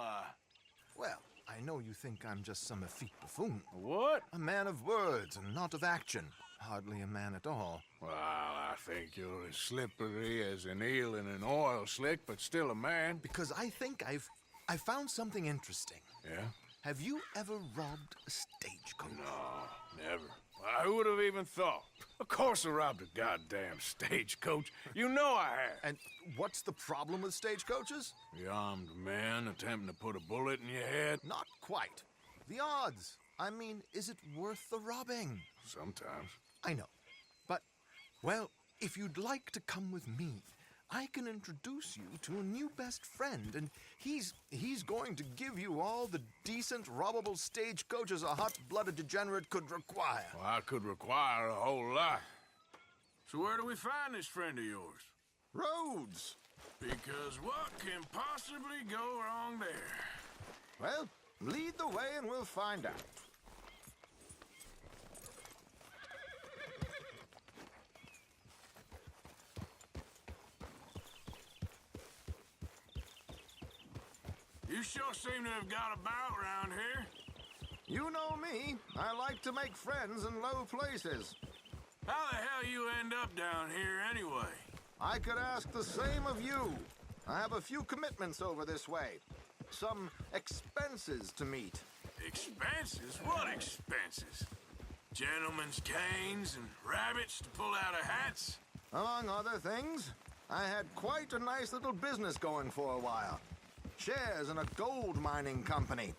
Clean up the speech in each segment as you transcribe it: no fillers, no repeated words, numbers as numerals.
Why? Well, I know you think I'm just some effete buffoon. What? A man of words and not of action. Hardly a man at all. Well, I think you're as slippery as an eel in an oil slick, but still a man. Because I think I found something interesting. Yeah? Have you ever robbed a stagecoach? No, never. Why, who would have even thought? Of course I robbed a goddamn stagecoach. You know I have. And what's the problem with stagecoaches? The armed man attempting to put a bullet in your head? Not quite. The odds. I mean, is it worth the robbing? Sometimes. I know. But, well, if you'd like to come with me, I can introduce you to a new best friend, and he's going to give you all the decent, robbable stagecoaches a hot-blooded degenerate could require. Well, I could require a whole lot. So where do we find this friend of yours? Roads. Because what can possibly go wrong there? Well, lead the way and we'll find out. You sure seem to have got about around here. You know me. I like to make friends in low places. How the hell you end up down here anyway? I could ask the same of you. I have a few commitments over this way. Some expenses to meet. Expenses? What expenses? Gentlemen's canes and rabbits to pull out of hats? Among other things, I had quite a nice little business going for a while. Shares in a gold mining company.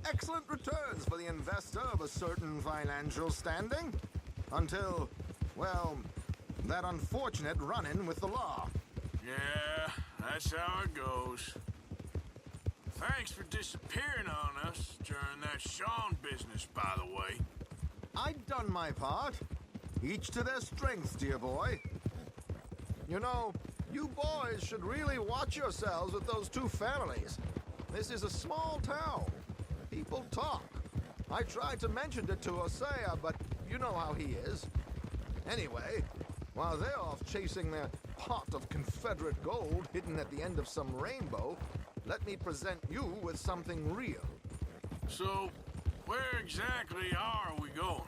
Excellent returns for the investor of a certain financial standing. Until, well, that unfortunate run-in with the law. Yeah, that's how it goes. Thanks for disappearing on us during that Sean business, by the way. I'd done my part. Each to their strengths, dear boy. You know, you boys should really watch yourselves with those two families. This is a small town. People talk. I tried to mention it to Hosea, but you know how he is. Anyway, while they're off chasing their pot of Confederate gold hidden at the end of some rainbow, let me present you with something real. So, where exactly are we going?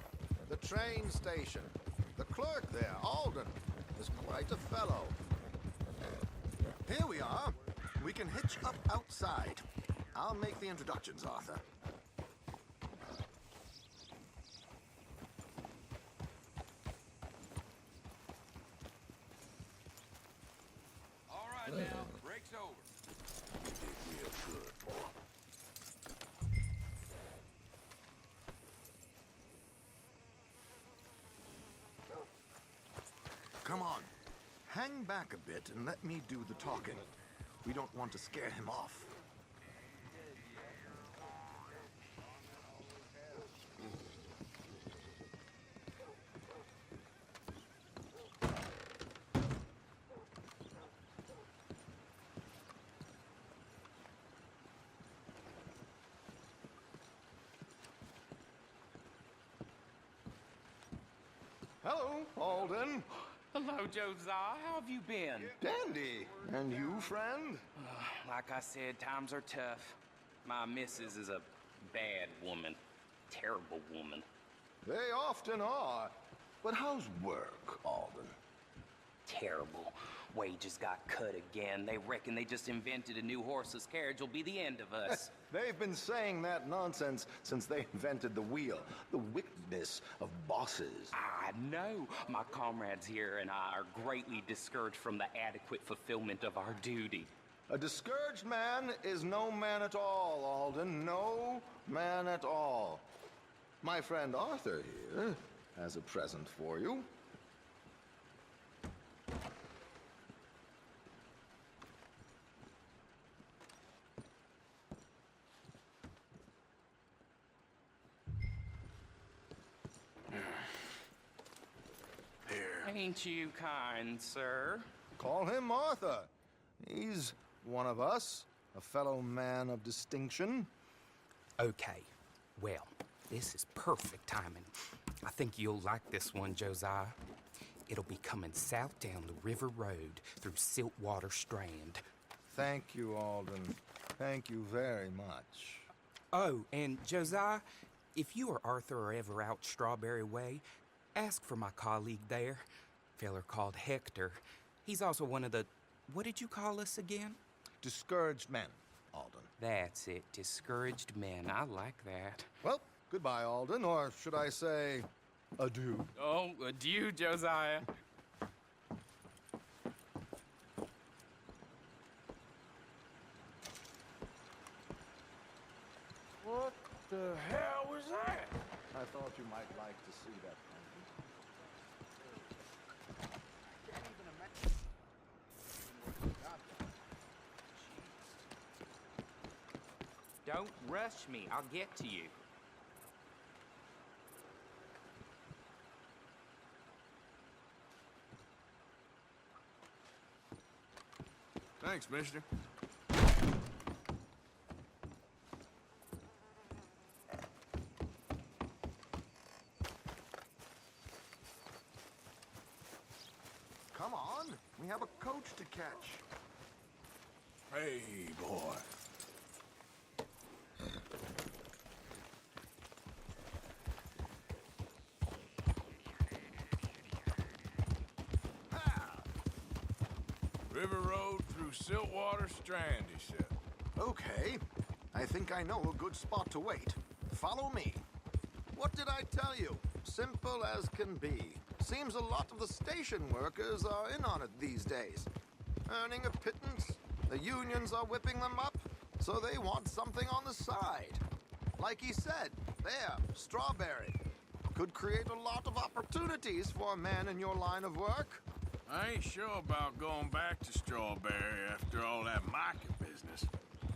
The train station. The clerk there, Alden, is quite a fellow. Here we are. We can hitch up outside. I'll make the introductions, Arthur. All right now, break's over. Real good, boy. Come on. Hang back a bit and let me do the talking. We don't want to scare him off. Hello, Alden. Hello, Josiah. How have you been? Dandy. And you, friend? Like I said, times are tough. My missus is a bad woman. Terrible woman. They often are. But how's work, Alden? Terrible. Wages got cut again. They reckon they just invented a new horseless carriage will be the end of us. They've been saying that nonsense since they invented the wheel. The wickedness of bosses. I know. My comrades here and I are greatly discouraged from the adequate fulfillment of our duty. A discouraged man is no man at all, Alden. No man at all. My friend Arthur here has a present for you. Ain't you kind, sir? Call him Arthur. He's one of us, a fellow man of distinction. Okay. Well, this is perfect timing. I think you'll like this one, Josiah. It'll be coming south down the river road through Siltwater Strand. Thank you, Alden. Thank you very much. Oh, and Josiah, if you or Arthur are ever out Strawberry Way, ask for my colleague there. Feller called Hector. He's also one of the... What did you call us again? Discouraged men, Alden. That's it. Discouraged men. I like that. Well, goodbye, Alden, or should I say, adieu. Oh, adieu, Josiah. What the hell was that? I thought you might like to see that. Don't rush me. I'll get to you. Thanks, mister. Come on, we have a coach to catch. Hey, boy. River Road through Siltwater Strand, he said. Okay, I think I know a good spot to wait. Follow me. What did I tell you? Simple as can be. Seems a lot of the station workers are in on it these days. Earning a pittance, the unions are whipping them up, so they want something on the side. Like he said, there, Strawberry. Could create a lot of opportunities for a man in your line of work. I ain't sure about going back to Strawberry after all that Micah business.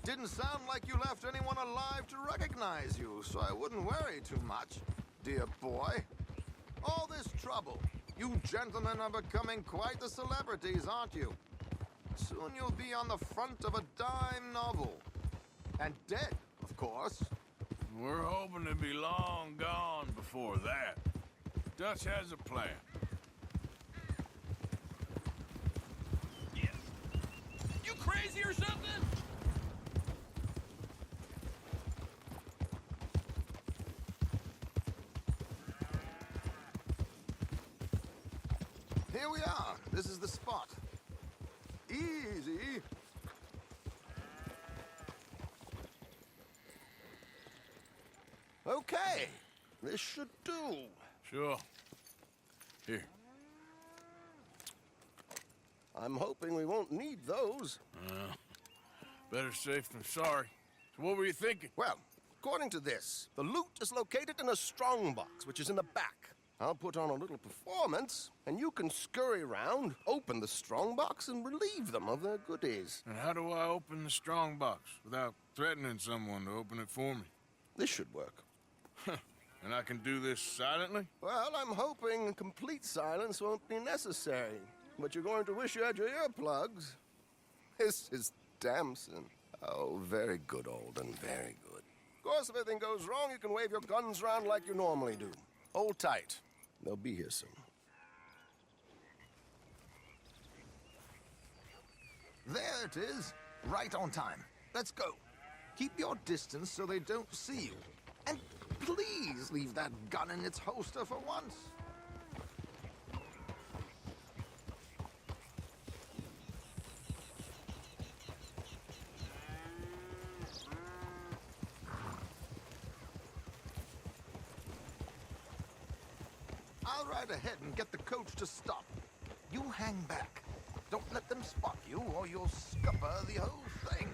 Didn't sound like you left anyone alive to recognize you, so I wouldn't worry too much, dear boy. All this trouble. You gentlemen are becoming quite the celebrities, aren't you? Soon you'll be on the front of a dime novel. And dead, of course. We're hoping to be long gone before that. Dutch has a plan. You crazy or something? Here we are. This is the spot. Easy. Okay. This should do. Sure. Here. I'm hoping we won't need those. Better safe than sorry. So what were you thinking? Well, according to this, the loot is located in a strongbox, which is in the back. I'll put on a little performance, and you can scurry around, open the strongbox, and relieve them of their goodies. And how do I open the strong box without threatening someone to open it for me? This should work. And I can do this silently? Well, I'm hoping complete silence won't be necessary. But you're going to wish you had your earplugs. This is Damson. Oh, very good, Alden, very good. Of course, if anything goes wrong, you can wave your guns around like you normally do. Hold tight. They'll be here soon. There it is. Right on time. Let's go. Keep your distance so they don't see you. And please leave that gun in its holster for once. I'll ride ahead and get the coach to stop. You hang back. Don't let them spot you, or you'll scupper the whole thing.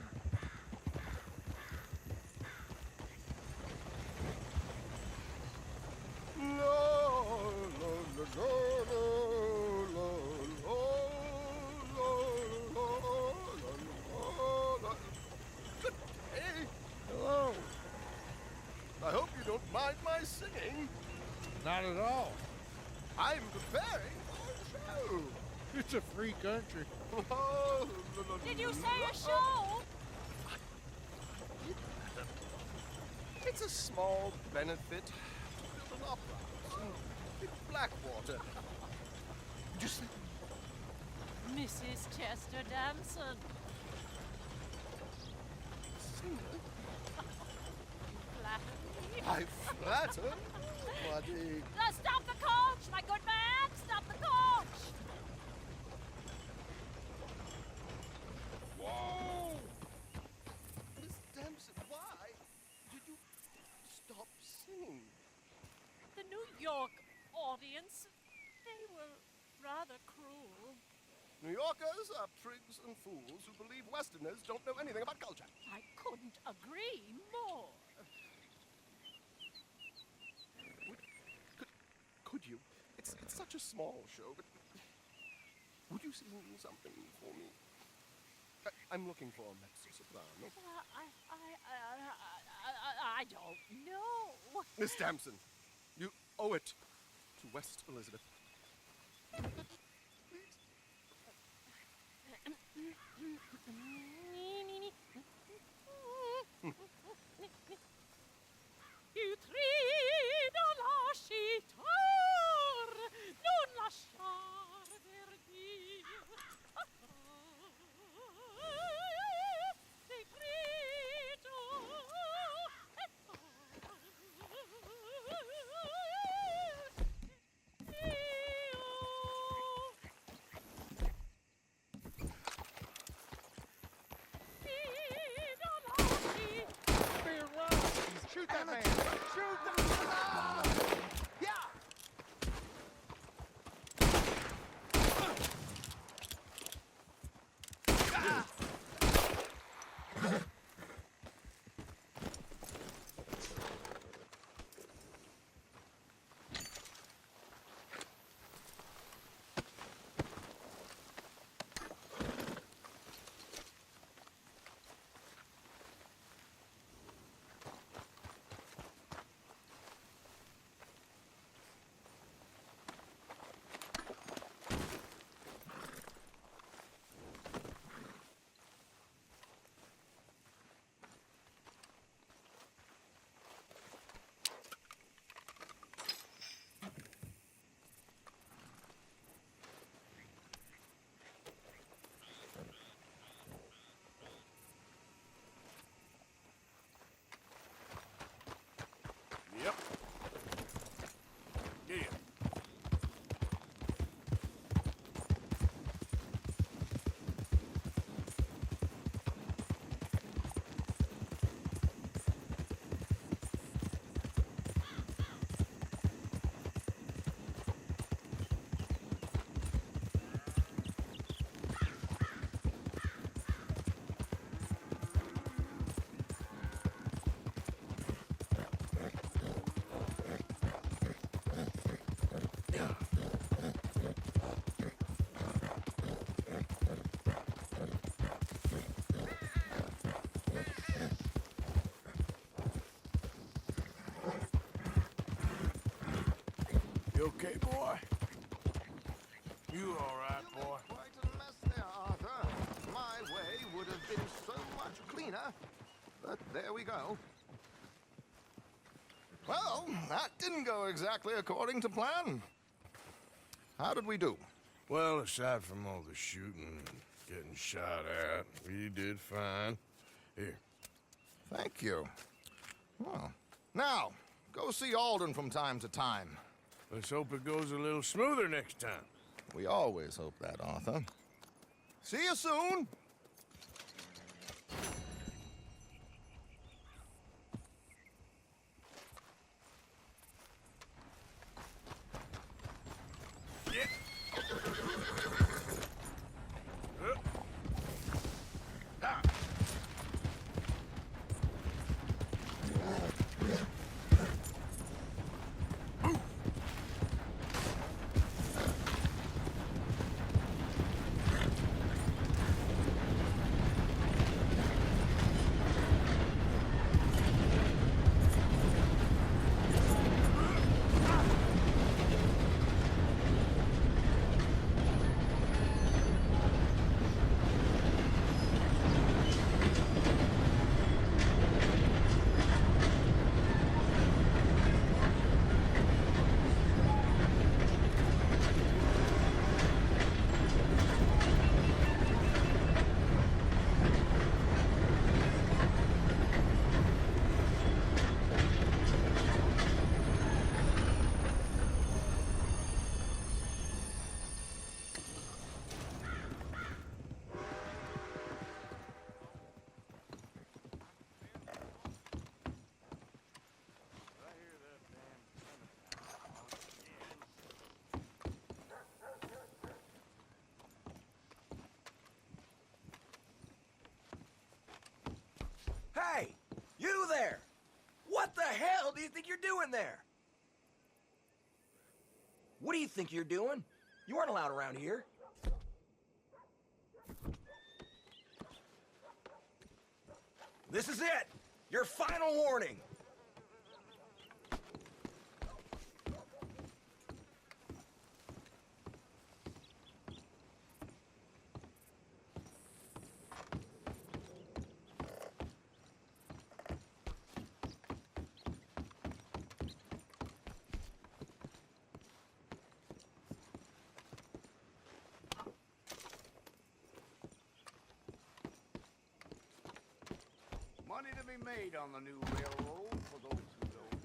Good day. Hello. I hope you don't mind my singing. Not at all. I'm preparing for a show. It's a free country. Did you say a show? It's a small benefit to build an opera house in Blackwater. Just Mrs. Chester Damson. That's it. Bloody. Stop the coach, my good man! Stop the coach! Whoa! Miss Damson, why did you stop singing? The New York audience, they were rather cruel. New Yorkers are prigs and fools who believe Westerners don't know anything about culture. I couldn't agree more. Could you? It's such a small show, but would you sing something for me? I'm looking for a mezzo-soprano. I don't know. Miss Damson, you owe it to West Elizabeth. Il trido lascitar, non lasciar verdir. Decreto Shoot that man! Shoot that man! Yeah! Yep. Yeah. You okay, boy? You all right, You boy? made quite a mess there, Arthur. My way would have been so much cleaner. But there we go. Well, that didn't go exactly according to plan. How did we do? Well, aside from all the shooting and getting shot at, we did fine. Here. Thank you. Well, now, go see Alden from time to time. Let's hope it goes a little smoother next time. We always hope that, Arthur. See you soon! Hey! You there! What the hell do you think you're doing there? What do you think you're doing? You weren't allowed around here. This is it! Your final warning! Money to be made on the new railroad for those who don't.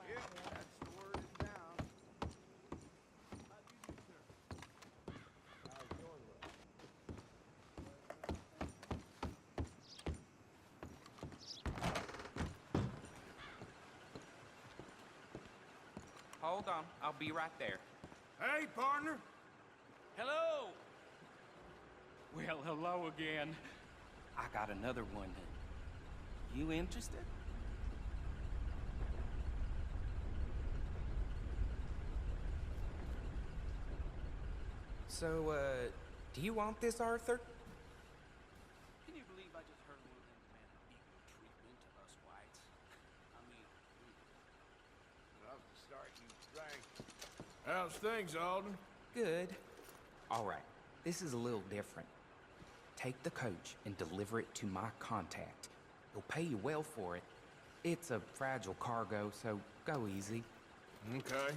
Yep, that's the word is down. Hold on, I'll be right there. Hey, partner. Hello! Well, hello again. I got another one. You interested? So, do you want this, Arthur? Can you believe I just heard one of them demand equal treatment to us whites? I mean, enough to start you drank. How's things, Alden? Good. All right, this is a little different. Take the coach and deliver it to my contact. He'll pay you well for it. It's a fragile cargo, so go easy. Okay.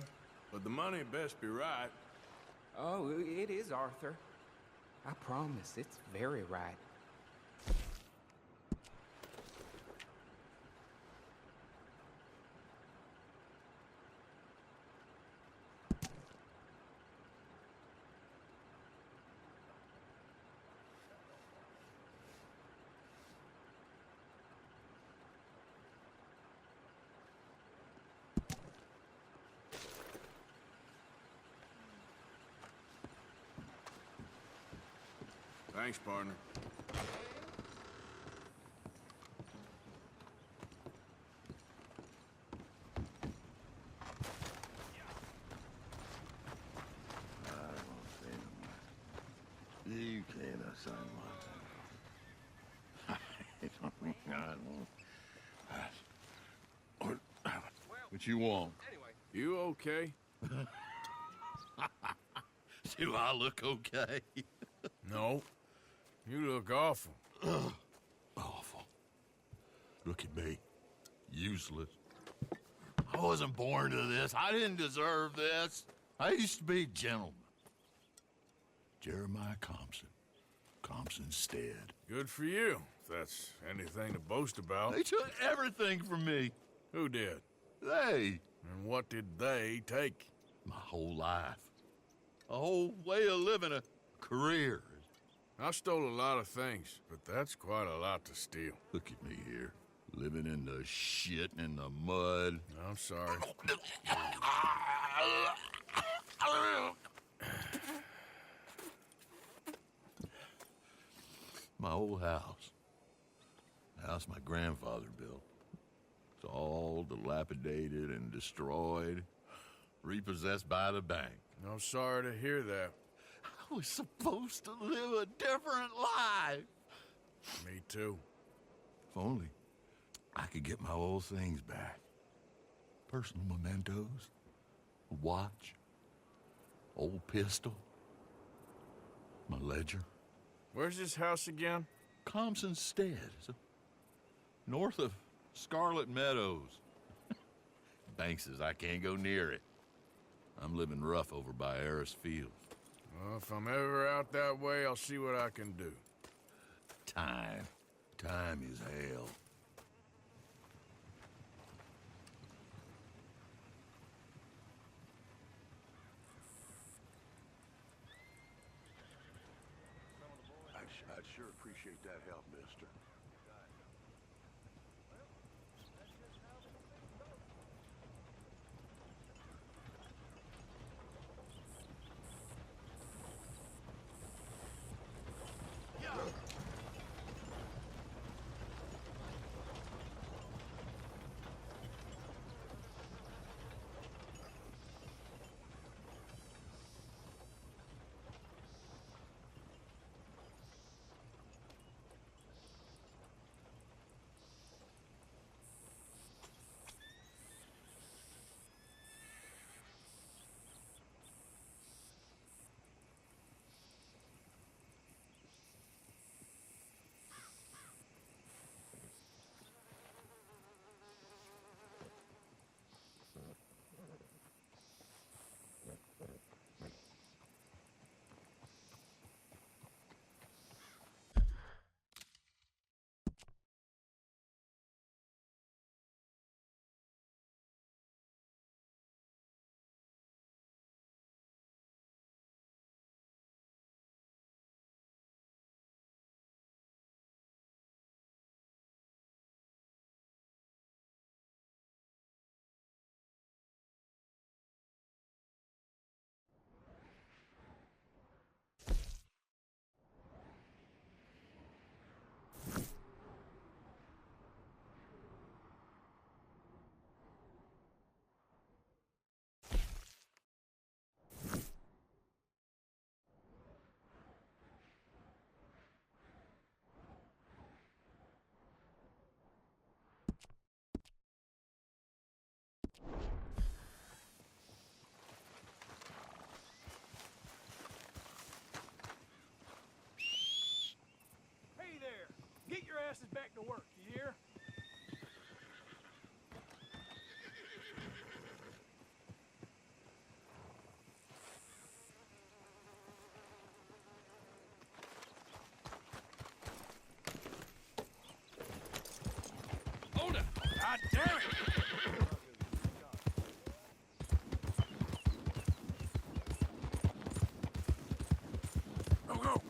But the money best be right. Oh, it is, Arthur. I promise, it's very right. Thanks, partner. You can't assign one. What you want? You okay? Do I look okay? No. You look awful. Awful. Look at me. Useless. I wasn't born to this. I didn't deserve this. I used to be a gentleman. Jeremiah Compson. Compson Stead. Good for you, if that's anything to boast about. They took everything from me. Who did? They. And what did they take? My whole life. A whole way of living, a career. I stole a lot of things, but that's quite a lot to steal. Look at me here, living in the shit and the mud. I'm sorry. My old house. The house my grandfather built. It's all dilapidated and destroyed, repossessed by the bank. I'm sorry to hear that. I was supposed to live a different life. Me too. If only I could get my old things back. Personal mementos, a watch, old pistol, my ledger. Where's this house again? Compson Stead, north of Scarlet Meadows. Bank says I can't go near it. I'm living rough over by Harris Field. Well, if I'm ever out that way, I'll see what I can do. Time. Time is hell. I'd sure appreciate that help, mister. is back to work, you hear? Hold it! God damn it! Go, go!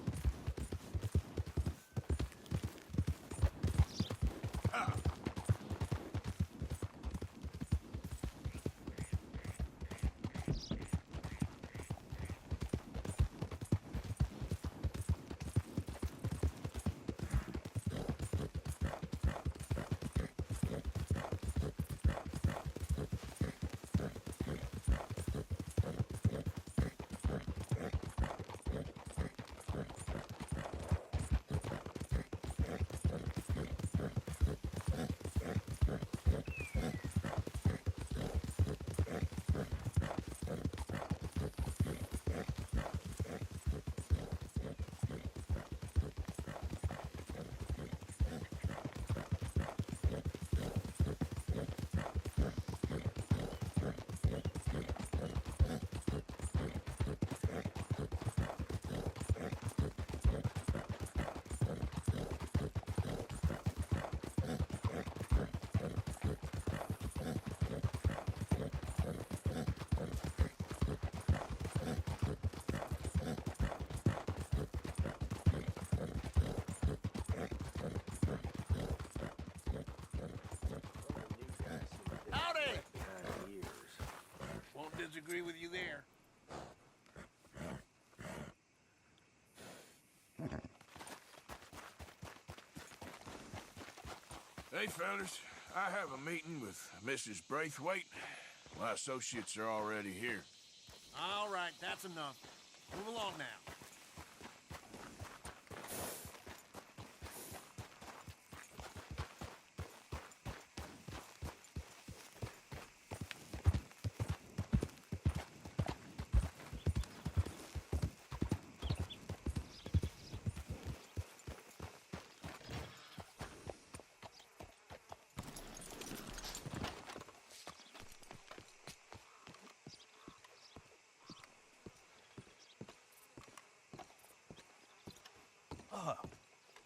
Howdy! Won't disagree with you there. Hey, fellas. I have a meeting with Mrs. Braithwaite. My associates are already here. All right, that's enough. Move along now.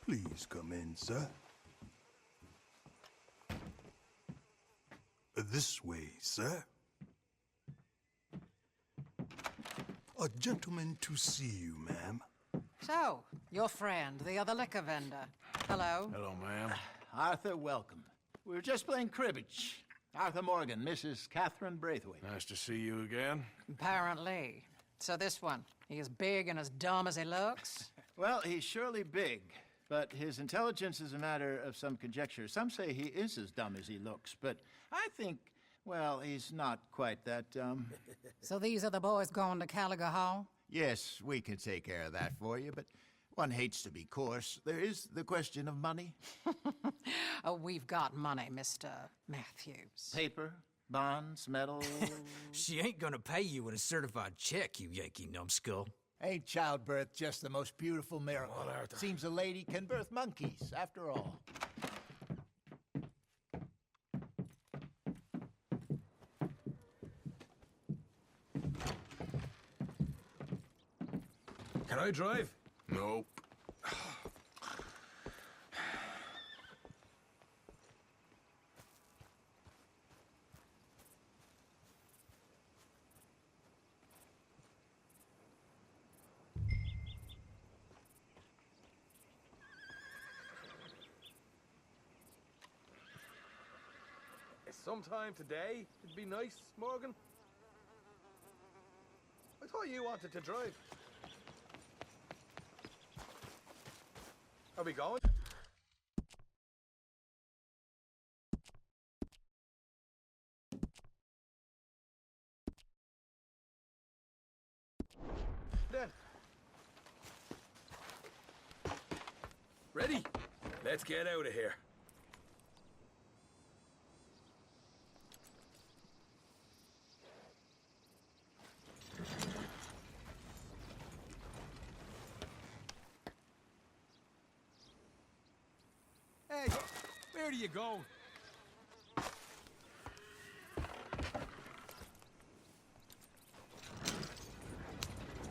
Please come in, sir. This way, sir. A gentleman to see you, ma'am. So, your friend, the other liquor vendor. Hello. Hello, ma'am. Arthur, welcome. We were just playing cribbage. Arthur Morgan, Mrs. Catherine Braithwaite. Nice to see you again. Apparently. So this one, he is big and as dumb as he looks? Well, he's surely big, but his intelligence is a matter of some conjecture. Some say he is as dumb as he looks, but I think, well, he's not quite that dumb. So these are the boys going to Gallagher Hall? Yes, we can take care of that for you, but one hates to be coarse. There is the question of money. Oh, we've got money, Mr. Matthews. Paper, bonds, metal. She ain't gonna pay you with a certified check, you Yankee numbskull. Ain't childbirth just the most beautiful miracle? Seems a lady can birth monkeys, after all. Can I drive? Nope. Sometime today, it'd be nice, Morgan. I thought you wanted to drive. Are we going? Then. Ready? Let's get out of here. Hey, where do you go?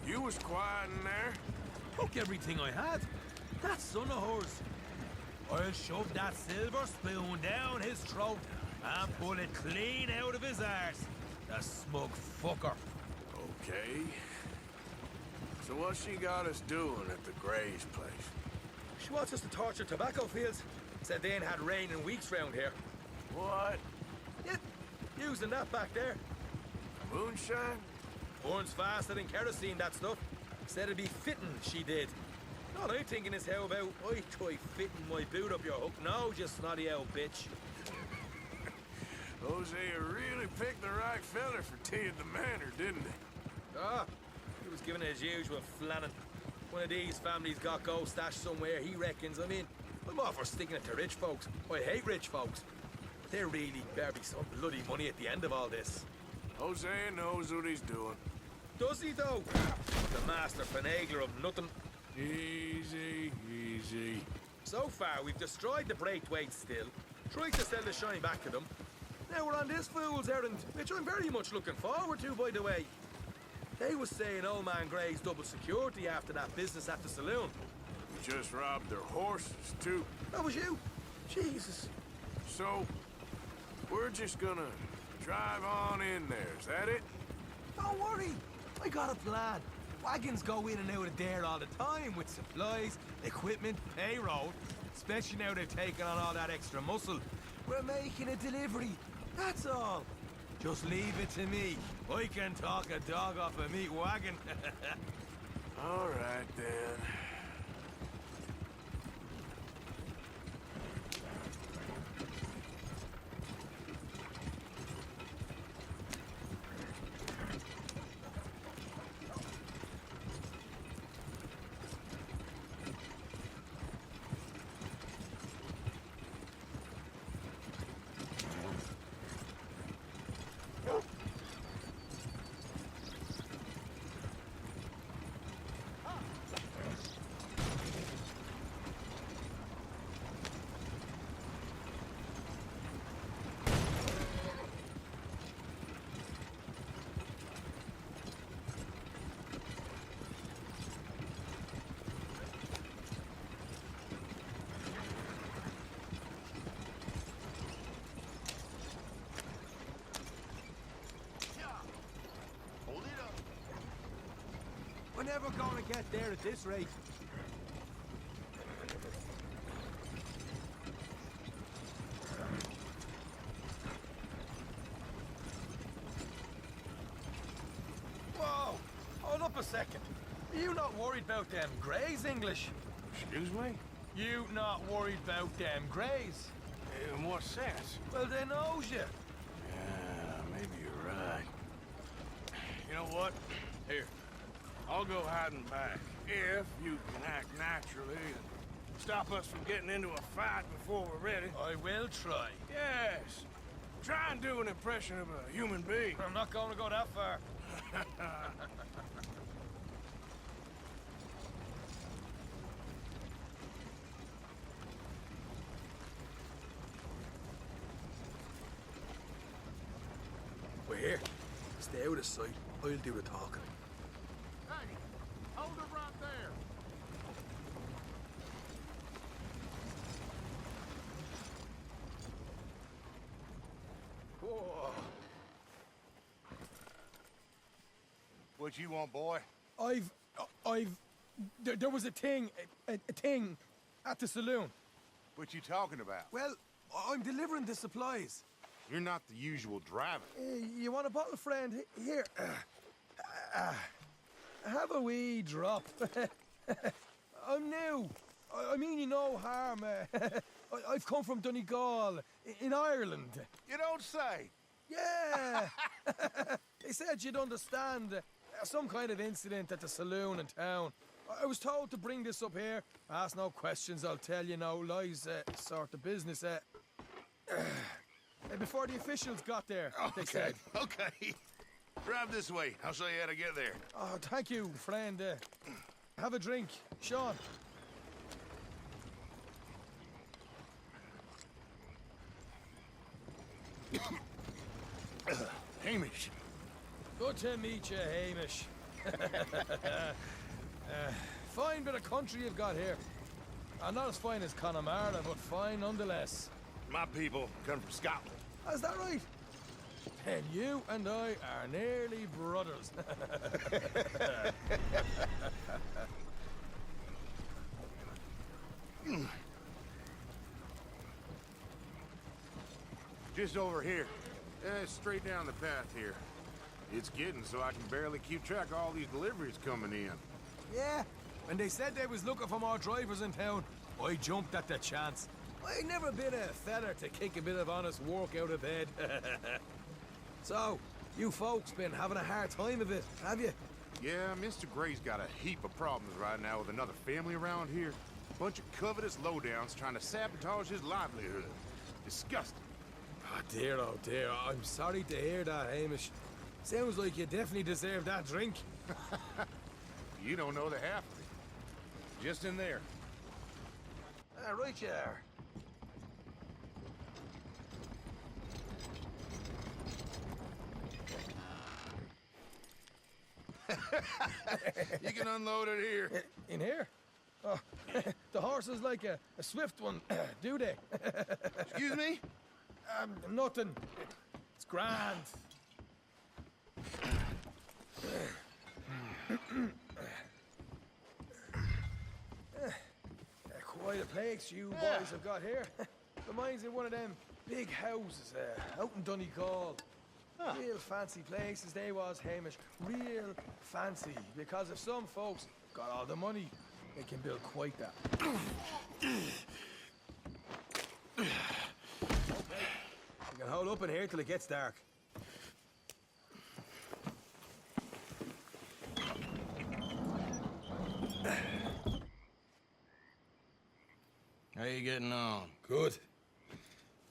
You was quiet in there. Took everything I had. That son of hers. I'll shove that silver spoon down his throat and pull it clean out of his arse. The smug fucker. Okay. So what she got us doing at the Gray's place? She wants us to torture tobacco fields. Said they ain't had rain in weeks round here. What? Yeah, using that back there. Moonshine? Burns faster than kerosene, that stuff. Said it'd be fitting, she did. All I'm thinking is how about I try fitting my boot up your hook now, you snotty old bitch. Hosea really picked the right feller for tea at the manor, didn't he? Ah, he was giving it his usual flannin'. One of these families got gold stashed somewhere, he reckons. I mean, I'm all for sticking it to rich folks. I hate rich folks. But there really better be some bloody money at the end of all this. Hosea knows what he's doing. Does he, though? The master finagler of nothing. Easy, easy. So far, we've destroyed the Braithwaite still, tried to sell the shine back to them. Now we're on this fool's errand, which I'm very much looking forward to, by the way. They was saying Old Man Gray's double security after that business at the saloon. We just robbed their horses, too. That was you? Jesus. So, we're just gonna drive on in there, is that it? Don't worry, I got a plan. Wagons go in and out of there all the time with supplies, equipment, payroll. Especially now they've taken on all that extra muscle. We're making a delivery, that's all. Just leave it to me. I can talk a dog off a meat wagon. All right, then. We're never gonna get there at this rate. Whoa! Hold up a second. Are you not worried about them Greys, English? Excuse me? You not worried about them Greys? In what sense? Well, they knows you. Yeah, maybe you're right. You know what? Here, I'll go hiding back. If you can act naturally and stop us from getting into a fight before we're ready. I will try. Yes. Try and do an impression of a human being. I'm not going to go that far. We're here. Stay out of sight. I'll do the talking. Hey, hold it right there. Whoa. What you want, boy? There was a thing at the saloon. What you talking about? Well, I'm delivering the supplies. You're not the usual driver. You want a bottle, friend? Here. Have a wee drop. I'm new. I mean you no harm. I've come from Donegal, in Ireland. You don't say. Yeah. They said you'd understand. Some kind of incident at the saloon in town. I was told to bring this up here. Ask no questions, I'll tell you no lies, sort of business. Before the officials got there, they said. Okay. Drive this way. I'll show you how to get there. Oh, thank you, friend. Have a drink. Sean. Hamish. Good to meet you, Hamish. Fine bit of country you've got here. Not as fine as Connemara, but fine nonetheless. My people come from Scotland. Is that right? And you and I are nearly brothers. Just over here. Straight down the path here. It's getting so I can barely keep track of all these deliveries coming in. Yeah, when they said they was looking for more drivers in town, I jumped at the chance. I never been a feather to kick a bit of honest work out of bed. So, you folks been having a hard time of it, have you? Yeah, Mr. Gray's got a heap of problems right now with another family around here. Bunch of covetous lowdowns trying to sabotage his livelihood. Disgusting. Oh dear, I'm sorry to hear that, Hamish. Sounds like you definitely deserve that drink. You don't know the half of it. Just in there. Right you are. You can unload it here. In here? Oh, the horse is like a swift one, do they? Excuse me? Nothing. It's grand. Quite a place you boys have got here. Reminds me of one of them big houses out in Donegal. Real fancy places they was, Hamish. Real fancy. Because if some folks got all the money, they can build quite that. Okay. You can hold up in here till it gets dark. How you getting on? Good.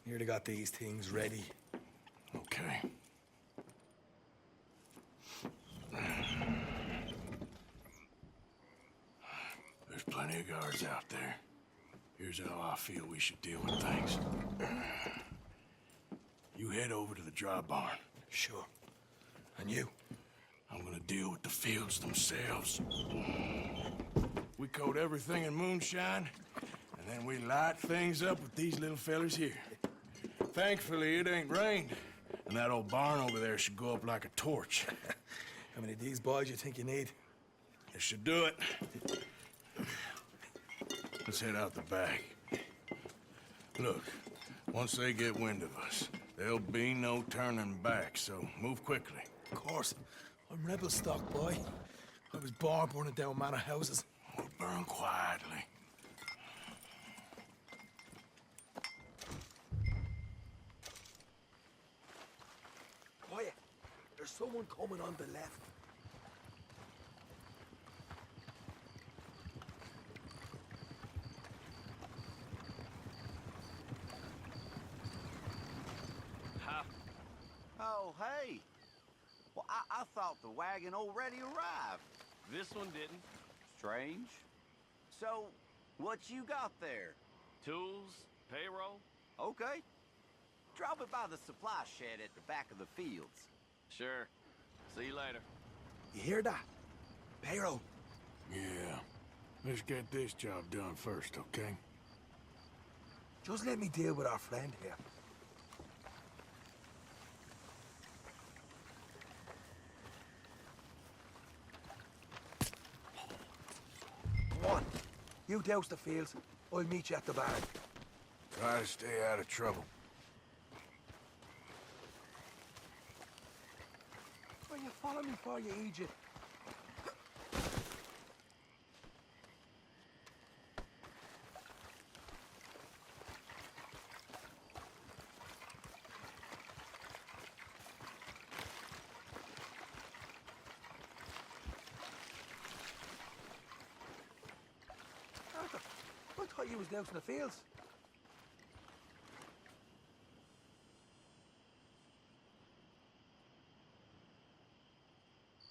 Nearly got these things ready. Okay. There's plenty of guards out there. Here's how I feel we should deal with things. You head over to the dry barn. Sure. And you? I'm gonna deal with the fields themselves. We coat everything in moonshine, and then we light things up with these little fellers here. Thankfully, it ain't rained, and that old barn over there should go up like a torch. How many of these boys you think you need? It should do it. Let's head out the back. Look, once they get wind of us, there'll be no turning back, so move quickly. Of course. I'm rebel stock, boy. I was born burning down manor houses. We'll burn quietly. Quiet. There's someone coming on the left. Oh, hey. Well, I thought the wagon already arrived. This one didn't. Strange. So, what you got there? Tools, payroll. Okay. Drop it by the supply shed at the back of the fields. Sure. See you later. You hear that? Payroll. Yeah. Let's get this job done first, okay? Just let me deal with our friend here. Come on. You douse the fields. I'll meet you at the barn. Try to stay out of trouble. Why you follow me for, you idiot? I thought you was dousing the fields.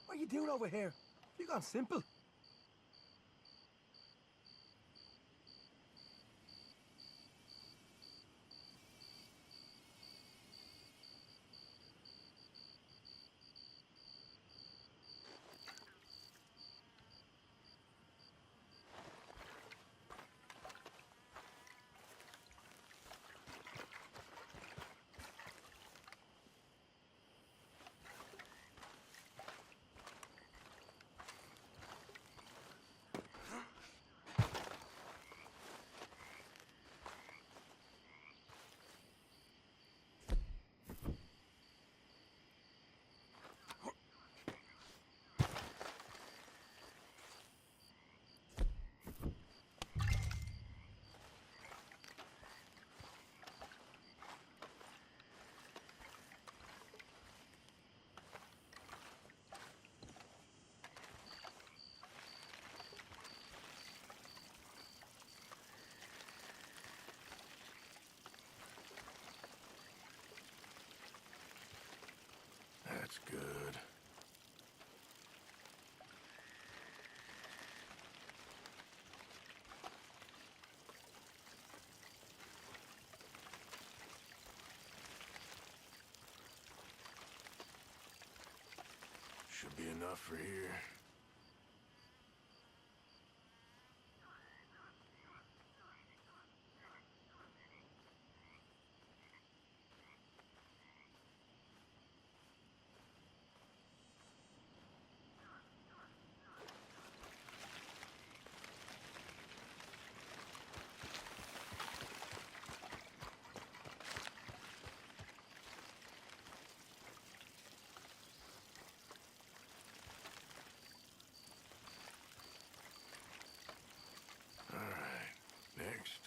What are you doing over here? You gone simple? looks good. Should be enough for here. Next.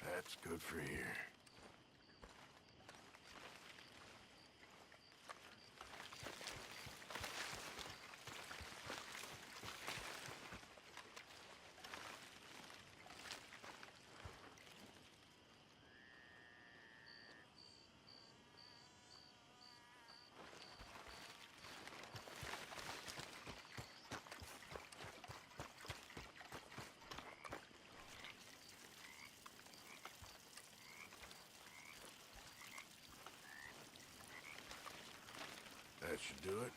That's good for here. That should do it.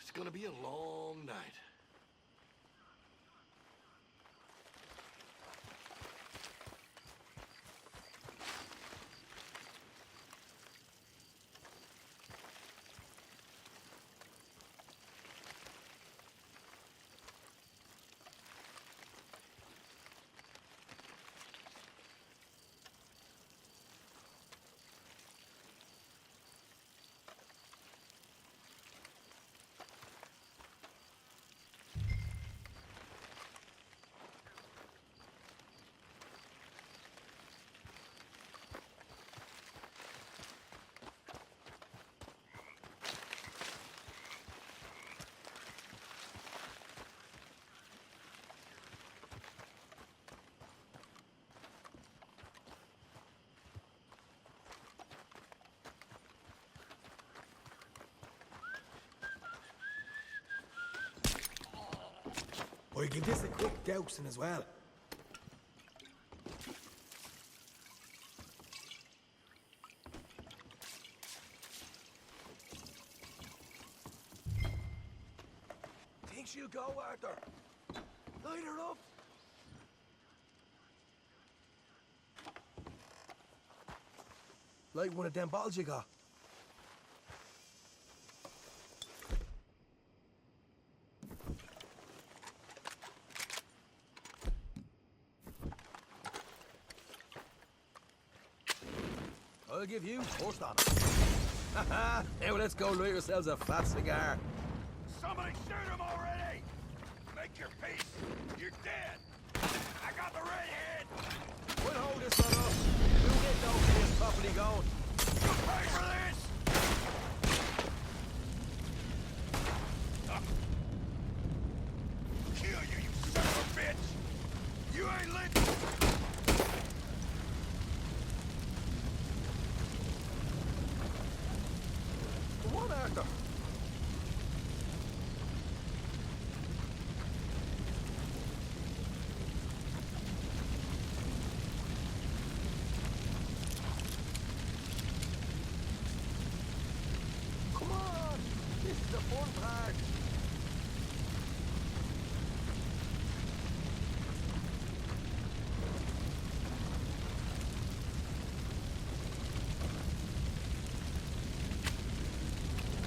It's gonna be a long night. Or give this a quick dousing as well. Think she'll go, Arthur? Light her up. Like one of them bottles you got. I'll give you first on it. Haha! Now let's go light yourselves a fat cigar. Somebody shoot him already! Make your peace. You're dead. I got the redhead. We'll hold this one up. We'll get those things properly going. You pay for this! Kill you, you son of a bitch! You ain't living! What, Arthur? Come on! This is the fun part!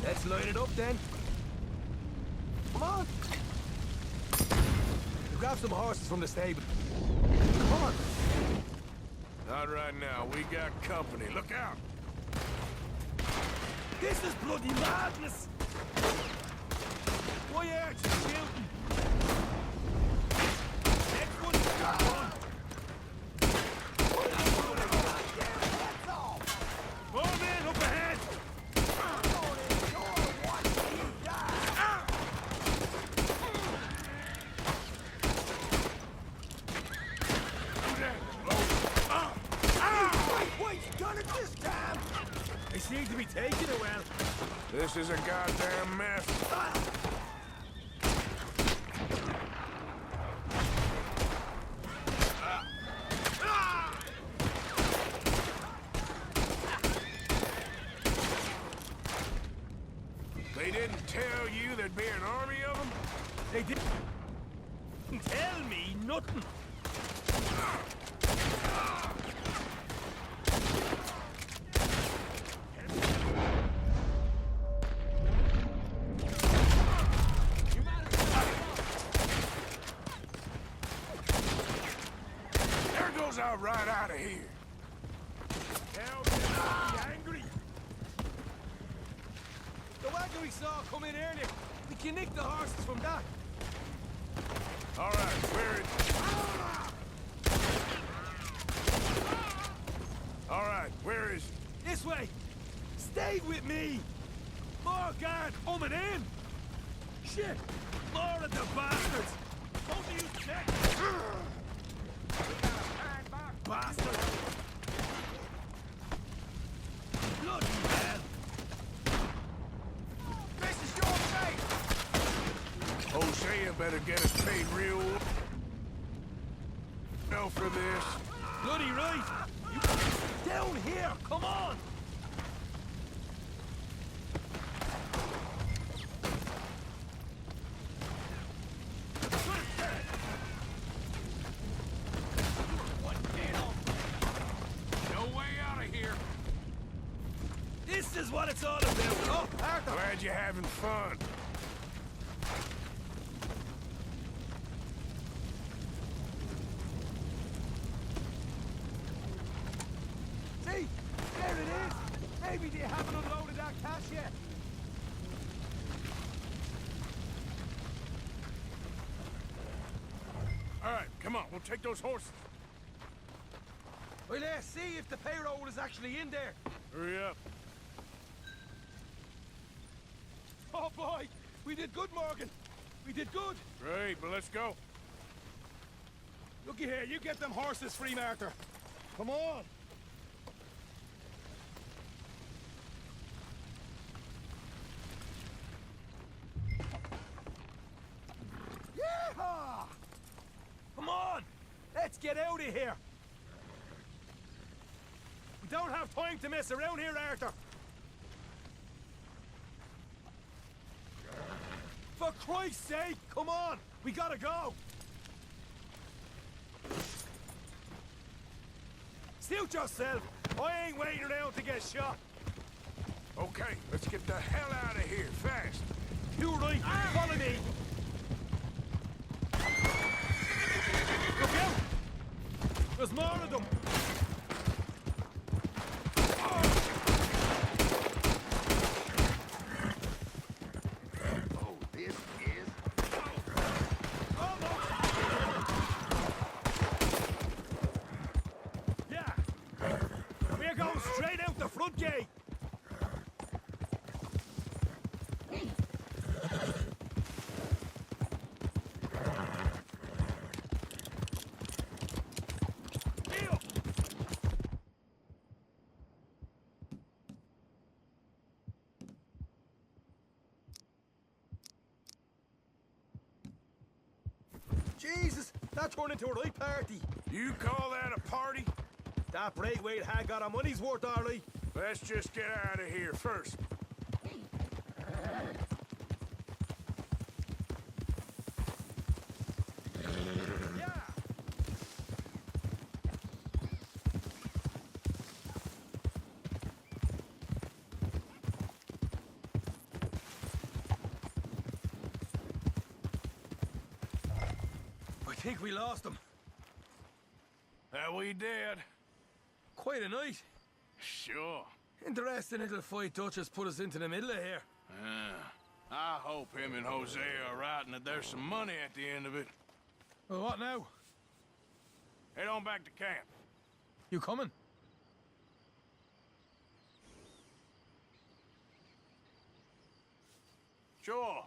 Let's light it up then. Come on! Grab some horses from the stable. Come on. Not right now. We got company. Look out! This is bloody madness! Why aren't you shooting? Next one's a good one. More men up ahead! Wait, done it this time! They seem to be taking it well. This is a goddamn mess. They didn't tell you there'd be an army of them? They didn't tell me nothing. There goes our right out of here. Now be angry. The wagon we saw come in earlier. We can nick the horses from that. All right, where is... All right, where is... This way. Stay with me. More guard coming in. Shit. More of the bastards. Both of you check. Bastard. Bloody hell. This is your fate! Hosea better get us paid real well for this. Bloody right. You down here. Come on. No way out of here. This is what it's all about. Oh, Arthur. Glad you're having fun. See? There it is. Maybe they haven't unloaded that cash yet. All right, come on. We'll take those horses. Well, let's see if the payroll is actually in there. Hurry up. Oh, boy. We did good, Morgan. We did good. Great, but let's go. Looky here. You get them horses free, Martha. Come on. Yeehaw! Come on! Let's get out of here! We don't have time to mess around here, Arthur! For Christ's sake, come on! We gotta go! Suit yourself! I ain't waiting around to get shot! Okay, let's get the hell out of here, fast. You right, follow me! Look out! There's more of them! Oh, this is... Yeah! We're going straight out the front gate! Deal! Jesus! That turned into a right party! You call that a party? That Braithwaite had got our money's worth, all right. Let's just get out of here first. Yeah! I think we lost them. we did. Quite a night. Sure. Interesting little fight Dutch has put us into the middle of here. I hope him and Hosea are right and that there's some money at the end of it. Well, what now? Head on back to camp. You coming? Sure.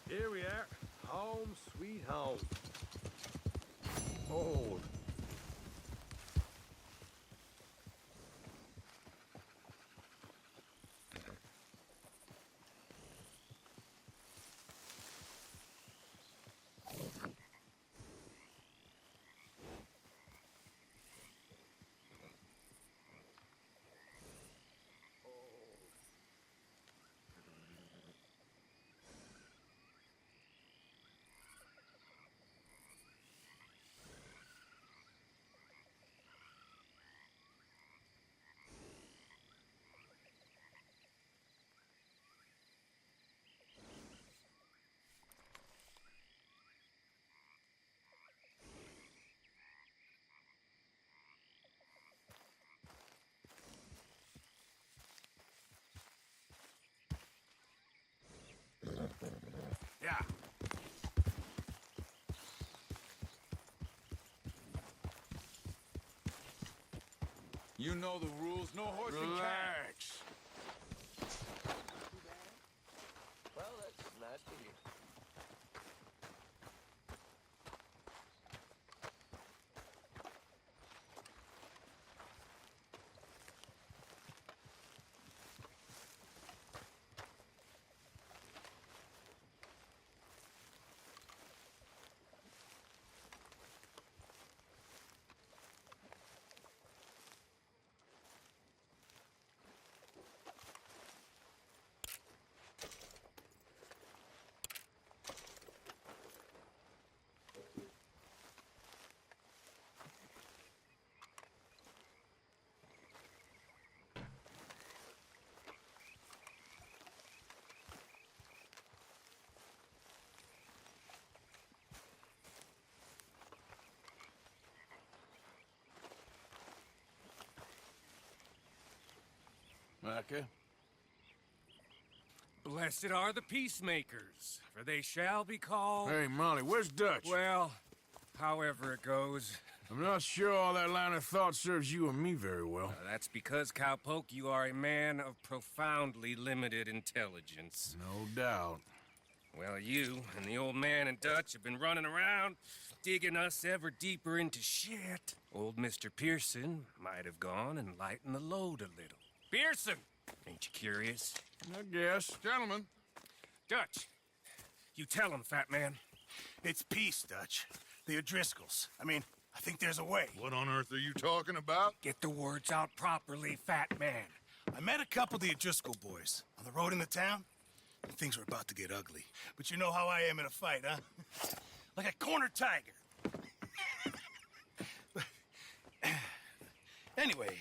Here we are. Home sweet home. Old. Yeah. You know the rules. No horse and cat. Relax. Well, that's nice to hear. Micah? Blessed are the peacemakers, for they shall be called... Hey, Molly, where's Dutch? Well, however it goes. I'm not sure all that line of thought serves you and me very well. That's because, Cowpoke, you are a man of profoundly limited intelligence. No doubt. Well, you and the old man and Dutch have been running around, digging us ever deeper into shit. Old Mr. Pearson might have gone and lightened the load a little. Pearson! Ain't you curious? I guess. Gentlemen. Dutch, you tell him, fat man. It's peace, Dutch. The O'Driscolls. I mean, I think there's a way. What on earth are you talking about? Get the words out properly, fat man. I met a couple of the O'Driscoll boys on the road into town, and things were about to get ugly. But you know how I am in a fight, huh? Like a cornered tiger. Anyway,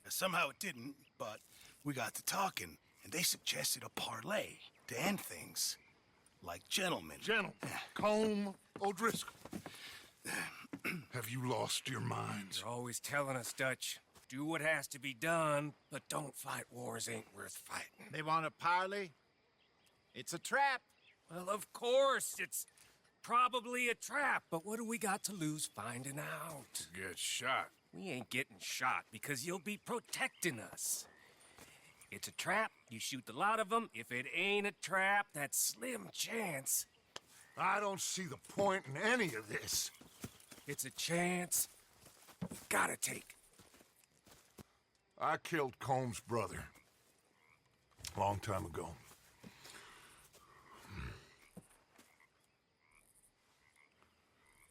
somehow it didn't, but we got to talking, and they suggested a parlay to end things. Like gentlemen. Gentlemen. Combe O'Driscoll. Have you lost your minds? You're always telling us, Dutch. Do what has to be done, but don't fight wars ain't worth fighting. They want a parley? It's a trap. Well, of course, it's probably a trap, but what do we got to lose finding out? Get shot. We ain't getting shot because you'll be protecting us. It's a trap, you shoot the lot of them. If it ain't a trap, that's slim chance. I don't see the point in any of this. It's a chance you gotta take. I killed Combs' brother. Long time ago.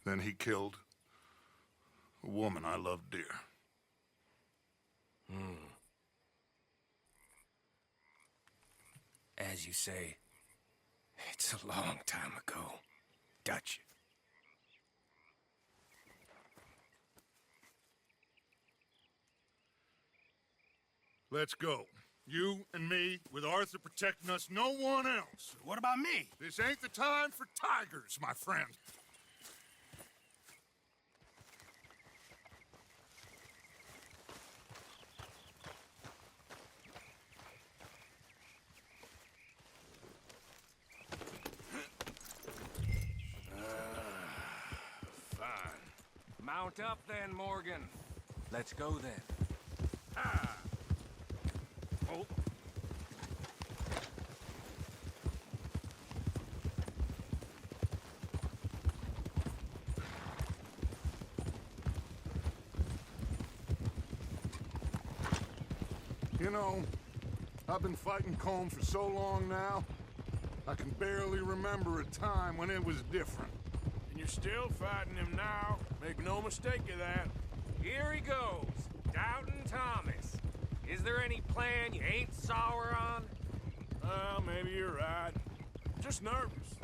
Then he killed a woman I loved dear. As you say, it's a long time ago, Dutch. Let's go. You and me, with Arthur protecting us, no one else. What about me? This ain't the time for tigers, my friend. Fine. Mount up then, Morgan. Let's go then. Ah! Oh. You know, I've been fighting Colm for so long now, I can barely remember a time when it was different. And you're still fighting him now. Make no mistake of that. Here he goes, Doubting Thomas. Is there any plan you ain't sour on? Well, maybe you're right. Just nervous.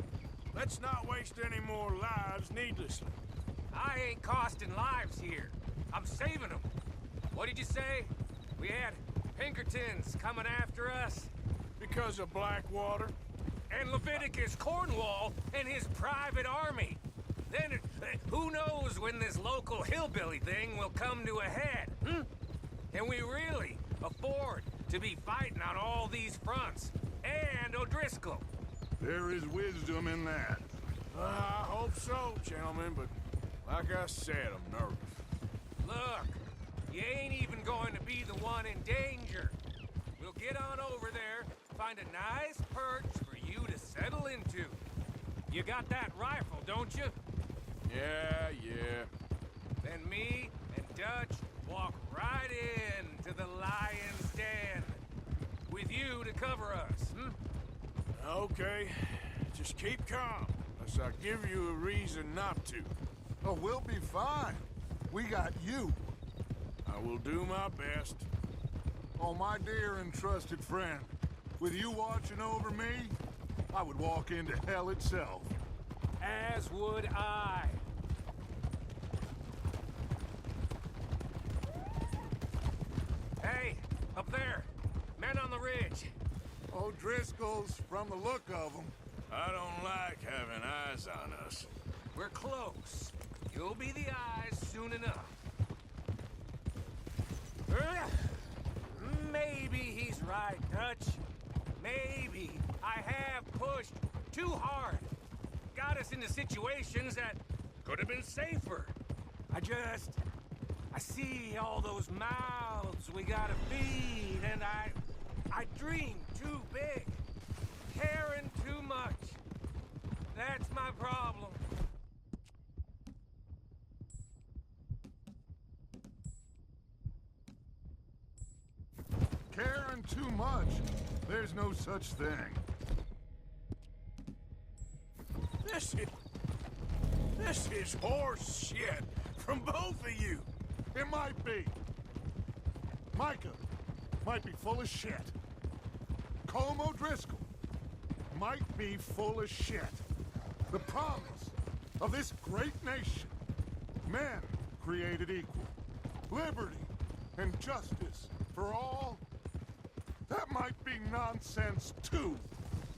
Let's not waste any more lives needlessly. I ain't costing lives here. I'm saving them. What did you say? We had Pinkertons coming after us? Because of Blackwater? And Leviticus Cornwall and his private army. Then, who knows when this local hillbilly thing will come to a head, Can we really afford to be fighting on all these fronts? And O'Driscoll? There is wisdom in that. I hope so, gentlemen, but like I said, I'm nervous. Look, you ain't even going to be the one in danger. We'll get on over there, find a nice perch for you to settle into. You got that rifle, don't you? Yeah. Then me and Dutch walk right in to the lion's den. With you to cover us, Okay. Just keep calm, unless I give you a reason not to. Oh, we'll be fine. We got you. I will do my best. Oh, my dear and trusted friend, with you watching over me, I would walk into hell itself. As would I. Hey, up there. Men on the ridge. O'Driscoll's, from the look of them. I don't like having eyes on us. We're close. You'll be the eyes soon enough. Maybe he's right, Dutch. Maybe I have pushed too hard. Got us into situations that could have been safer. I see all those mouths we gotta feed, and I dream too big. Caring too much. That's my problem. Caring too much? There's no such thing. This is horse shit from both of you. It might be. Micah might be full of shit. Colm O'Driscoll might be full of shit. The promise of this great nation. Men created equal. Liberty and justice for all. That might be nonsense too,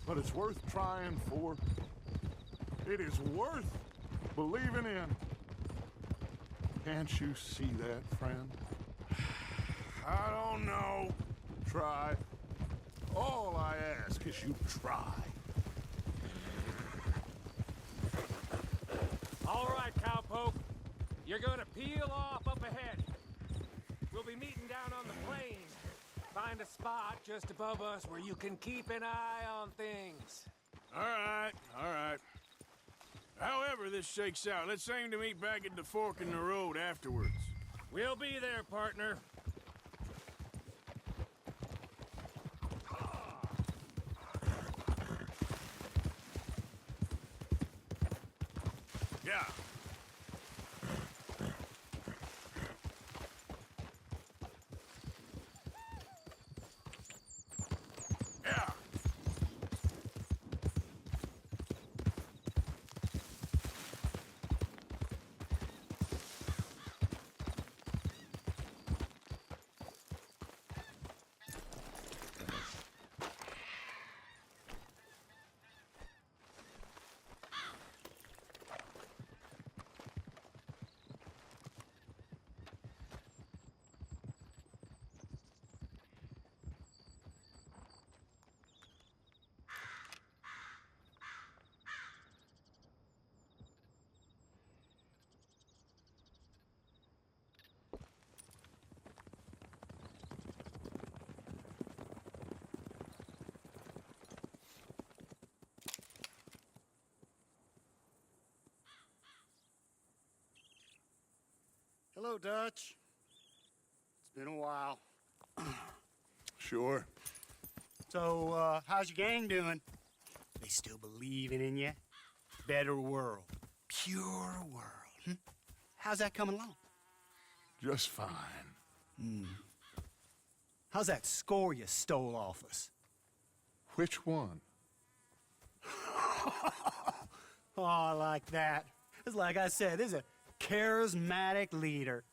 but it's worth trying for. It is worth believing in. Can't you see that, friend? I don't know. Try. All I ask is you try. All right, cowpoke. You're gonna peel off up ahead. We'll be meeting down on the plain. Find a spot just above us where you can keep an eye on things. All right. However this shakes out, let's aim to meet back at the fork in the road afterwards. We'll be there, partner. Yeah. Hello, Dutch. It's been a while. Sure. So, how's your gang doing? They still believing in you? Better world. Pure world. How's that coming along? Just fine. How's that score you stole off us? Which one? Oh, I like that. It's like I said, this is a charismatic leader.